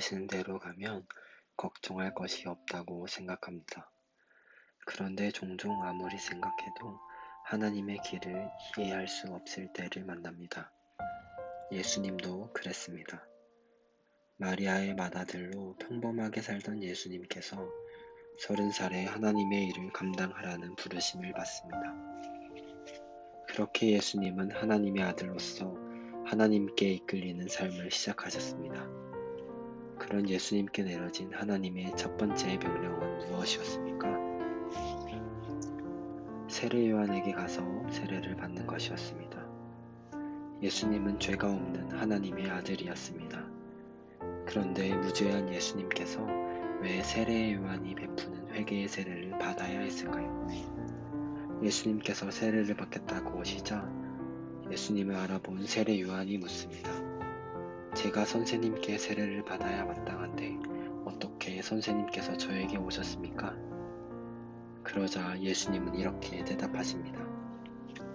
인도하시는 대로 가면 걱정할 것이 없다고 생각합니다. 그런데 종종 아무리 생각해도 하나님의 길을 이해할 수 없을 때를 만납니다. 예수님도 그랬습니다. 마리아의 맏아들로 평범하게 살던 예수님께서 30살에 하나님의 일을 감당하라는 부르심을 받습니다. 그렇게 예수님은 하나님의 아들로서 하나님께 이끌리는 삶을 시작하셨습니다. 그런 예수님께 내려진 하나님의 첫 번째 명령은 무엇이었습니까? 세례 요한에게 가서 세례를 받는 것이었습니다. 예수님은 죄가 없는 하나님의 아들이었습니다. 그런데 무죄한 예수님께서 왜 세례 요한이 베푸는 회개의 세례를 받아야 했을까요? 예수님께서 세례를 받겠다고 하시자 예수님을 알아본 세례 요한이 묻습니다. 제가 선생님께 세례를 받아야 마땅한데 어떻게 선생님께서 저에게 오셨습니까? 그러자 예수님은 이렇게 대답하십니다.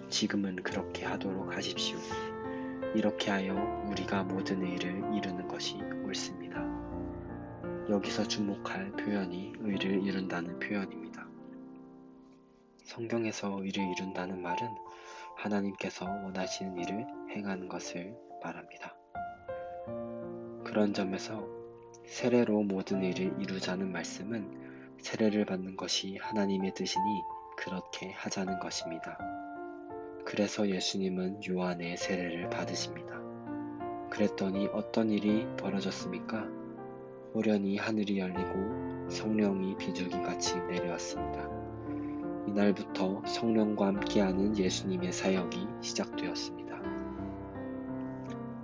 지금은 그렇게 하도록 하십시오. 이렇게 하여 우리가 모든 의를 이루는 것이 옳습니다. 여기서 주목할 표현이 의를 이룬다는 표현입니다. 성경에서 의를 이룬다는 말은 하나님께서 원하시는 일을 행하는 것을 말합니다. 그런 점에서 세례로 모든 일을 이루자는 말씀은 세례를 받는 것이 하나님의 뜻이니 그렇게 하자는 것입니다. 그래서 예수님은 요한의 세례를 받으십니다. 그랬더니 어떤 일이 벌어졌습니까? 호련히 하늘이 열리고 성령이 비둘기같이 내려왔습니다. 이날부터 성령과 함께하는 예수님의 사역이 시작되었습니다.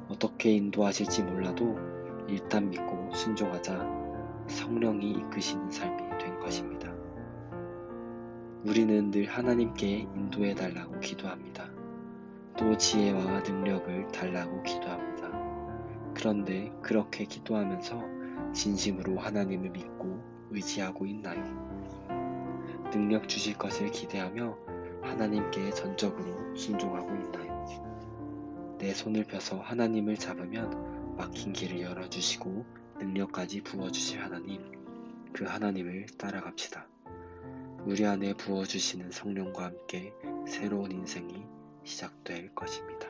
어떻게 인도하실지 몰라도 일단 믿고 순종하자 성령이 이끄시는 삶이 된 것입니다. 우리는 늘 하나님께 인도해 달라고 기도합니다. 또 지혜와 능력을 달라고 기도합니다. 그런데 그렇게 기도하면서 진심으로 하나님을 믿고 의지하고 있나요? 능력 주실 것을 기대하며 하나님께 전적으로 순종하고 있나요? 내 손을 펴서 하나님을 잡으면 막힌 길을 열어주시고 능력까지 부어주실 하나님, 그 하나님을 따라갑시다. 우리 안에 부어주시는 성령과 함께 새로운 인생이 시작될 것입니다.